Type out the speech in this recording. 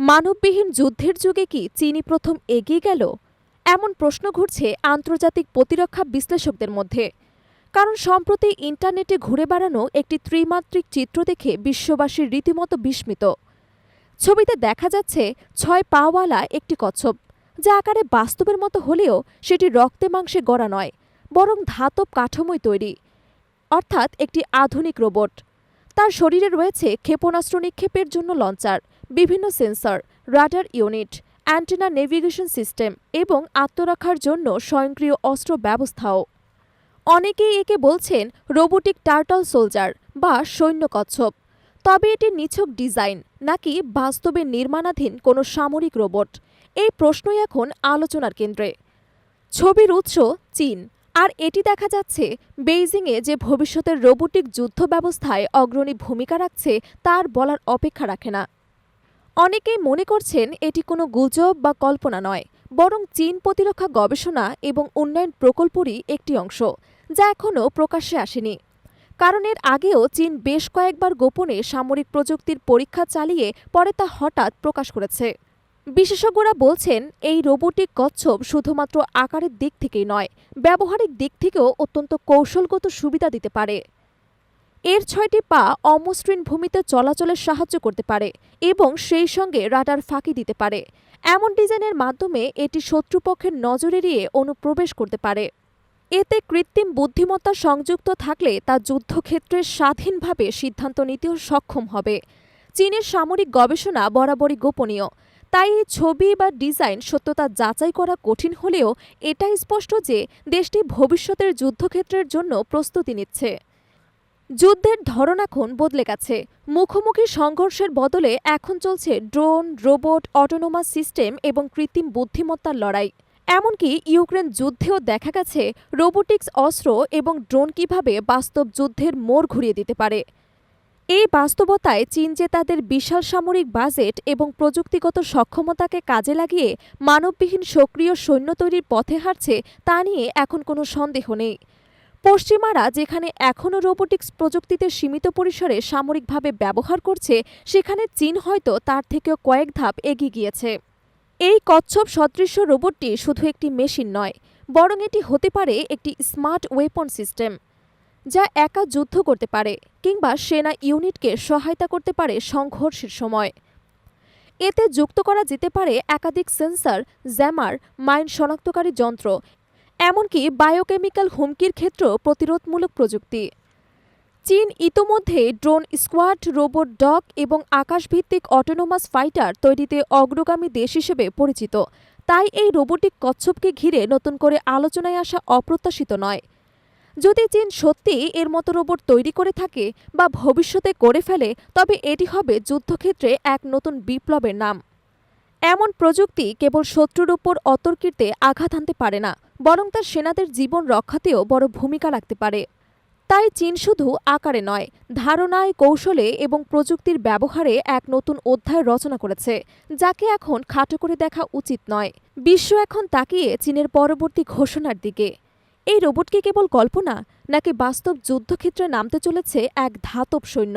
মানববিহীন যুদ্ধের যুগে কি চীনই প্রথম এগিয়ে গেল? এমন প্রশ্ন ঘুরছে আন্তর্জাতিক প্রতিরক্ষা বিশ্লেষকদের মধ্যে। কারণ সম্প্রতি ইন্টারনেটে ঘুরে বেড়ানো একটি ত্রিমাত্রিক চিত্র দেখে বিশ্ববাসী রীতিমতো বিস্মিত। ছবিতে দেখা যাচ্ছে ৬ পাওয়ালা একটি কচ্ছপ, যা আকারে বাস্তবের মতো হলেও সেটি রক্তে মাংসে গড়া নয়, বরং ধাতব কাঠামোয় তৈরি, অর্থাৎ একটি আধুনিক রোবট। তার শরীরে রয়েছে ক্ষেপণাস্ত্র নিক্ষেপের জন্য লঞ্চার, বিভিন্ন sensor, radar unit, antenna navigation system এবং আত্মরক্ষার জন্য স্বয়ংক্রিয় অস্ত্র ব্যবস্থাও। অনেকেই একে বলছেন রোবোটিক টার্টল সোলজার বা সৈন্য কচ্ছপ। তবে এটি নিছক ডিজাইন নাকি বাস্তবে নির্মাণাধীন কোনো সামরিক রোবট, এই প্রশ্নই এখন আলোচনার কেন্দ্রে। ছবির উৎস চীন, আর এটি দেখা যাচ্ছে বেইজিংয়ে যে ভবিষ্যতের রোবোটিক যুদ্ধ ব্যবস্থায় অগ্রণী ভূমিকা রাখছে তার বলার অপেক্ষা রাখে না। অনেকেই মনে করছেন এটি কোনো গুজব বা কল্পনা নয়, বরং চীন প্রতিরক্ষা গবেষণা এবং উন্নয়ন প্রকল্পেরই একটি অংশ, যা এখনও প্রকাশ্যে আসেনি। কারণ এর আগেও চীন বেশ কয়েকবার গোপনে সামরিক প্রযুক্তির পরীক্ষা চালিয়ে পরে তা হঠাৎ প্রকাশ করেছে। বিশেষজ্ঞরা বলছেন এই রোবোটিক কচ্ছপ শুধুমাত্র আকারের দিক থেকেই নয়, ব্যবহারিক দিক থেকেও অত্যন্ত কৌশলগত সুবিধা দিতে পারে। এর ৬টি পা অমসৃণ ভূমিতে চলাচলের সাহায্য করতে পারে এবং সেই সঙ্গে রাডার ফাঁকি দিতে পারে। এমন ডিজাইনের মাধ্যমে এটি শত্রুপক্ষের নজর এড়িয়ে অনুপ্রবেশ করতে পারে। এতে কৃত্রিম বুদ্ধিমত্তা সংযুক্ত থাকলে তা যুদ্ধক্ষেত্রে স্বাধীনভাবে সিদ্ধান্ত নিতেও সক্ষম হবে। চীনের সামরিক গবেষণা বরাবরই গোপনীয়, তাই এই ছবি বা ডিজাইন সত্যতা যাচাই করা কঠিন হলেও এটা স্পষ্ট যে দেশটি ভবিষ্যতের যুদ্ধক্ষেত্রের জন্য প্রস্তুতি নিচ্ছে। যুদ্ধের ধরন এখন বদলে গেছে। মুখোমুখি সংঘর্ষের বদলে এখন চলছে ড্রোন, রোবট, অটোনোমাস সিস্টেম এবং কৃত্রিম বুদ্ধিমত্তার লড়াই। এমনকি ইউক্রেন যুদ্ধেও দেখা গেছে রোবোটিক্স অস্ত্র এবং ড্রোন কিভাবে বাস্তব যুদ্ধের মোড় ঘুরিয়ে দিতে পারে। এই বাস্তবতায় চীন যে তাদের বিশাল সামরিক বাজেট এবং প্রযুক্তিগত সক্ষমতাকে কাজে লাগিয়ে মানববিহীন সক্রিয় সৈন্য তৈরির পথে হাঁটছে তা নিয়ে এখন কোনো সন্দেহ নেই। পশ্চিমারা যেখানে এখনও রোবোটিক্স প্রযুক্তিতে সীমিত পরিসরে সামরিকভাবে ব্যবহার করছে, সেখানে চীন হয়তো তার থেকেও কয়েক ধাপ এগিয়ে গিয়েছে। এই কচ্ছপ সদৃশ্য রোবটটি শুধু একটি মেশিন নয়, বরং এটি হতে পারে একটি স্মার্ট ওয়েপন সিস্টেম, যা একা যুদ্ধ করতে পারে কিংবা সেনা ইউনিটকে সহায়তা করতে পারে সংঘর্ষের সময়। এতে যুক্ত করা যেতে পারে একাধিক সেন্সর, জ্যামার, মাইন শনাক্তকারী যন্ত্র, এমনকি বায়োকেমিক্যাল হুমকির ক্ষেত্রেও প্রতিরোধমূলক প্রযুক্তি। চীন ইতোমধ্যে ড্রোন স্কোয়াড, রোবট ডগ এবং আকাশভিত্তিক অটোনোমাস ফাইটার তৈরিতে অগ্রগামী দেশ হিসেবে পরিচিত। তাই এই রোবোটিক কচ্ছপকে ঘিরে নতুন করে আলোচনায় আসা অপ্রত্যাশিত নয়। যদি চীন সত্যি এর মতো রোবট তৈরি করে থাকে বা ভবিষ্যতে করে ফেলে, তবে এটি হবে যুদ্ধক্ষেত্রে এক নতুন বিপ্লবের নাম। এমন প্রযুক্তি কেবল শত্রুর উপর অতর্কিতে আঘাত আনতে পারে না, বরং তার সেনাদের জীবন রক্ষাতেও বড় ভূমিকা রাখতে পারে। তাই চীন শুধু আকারে নয়, ধারণায়, কৌশলে এবং প্রযুক্তির ব্যবহারে এক নতুন অধ্যায় রচনা করেছে, যাকে এখন খাটো করে দেখা উচিত নয়। বিশ্ব এখন তাকিয়ে চীনের পরবর্তী ঘোষণার দিকে। এই রোবট কি কেবল কল্পনা, নাকি বাস্তব যুদ্ধক্ষেত্রে নামতে চলেছে এক ধাতব সৈন্য?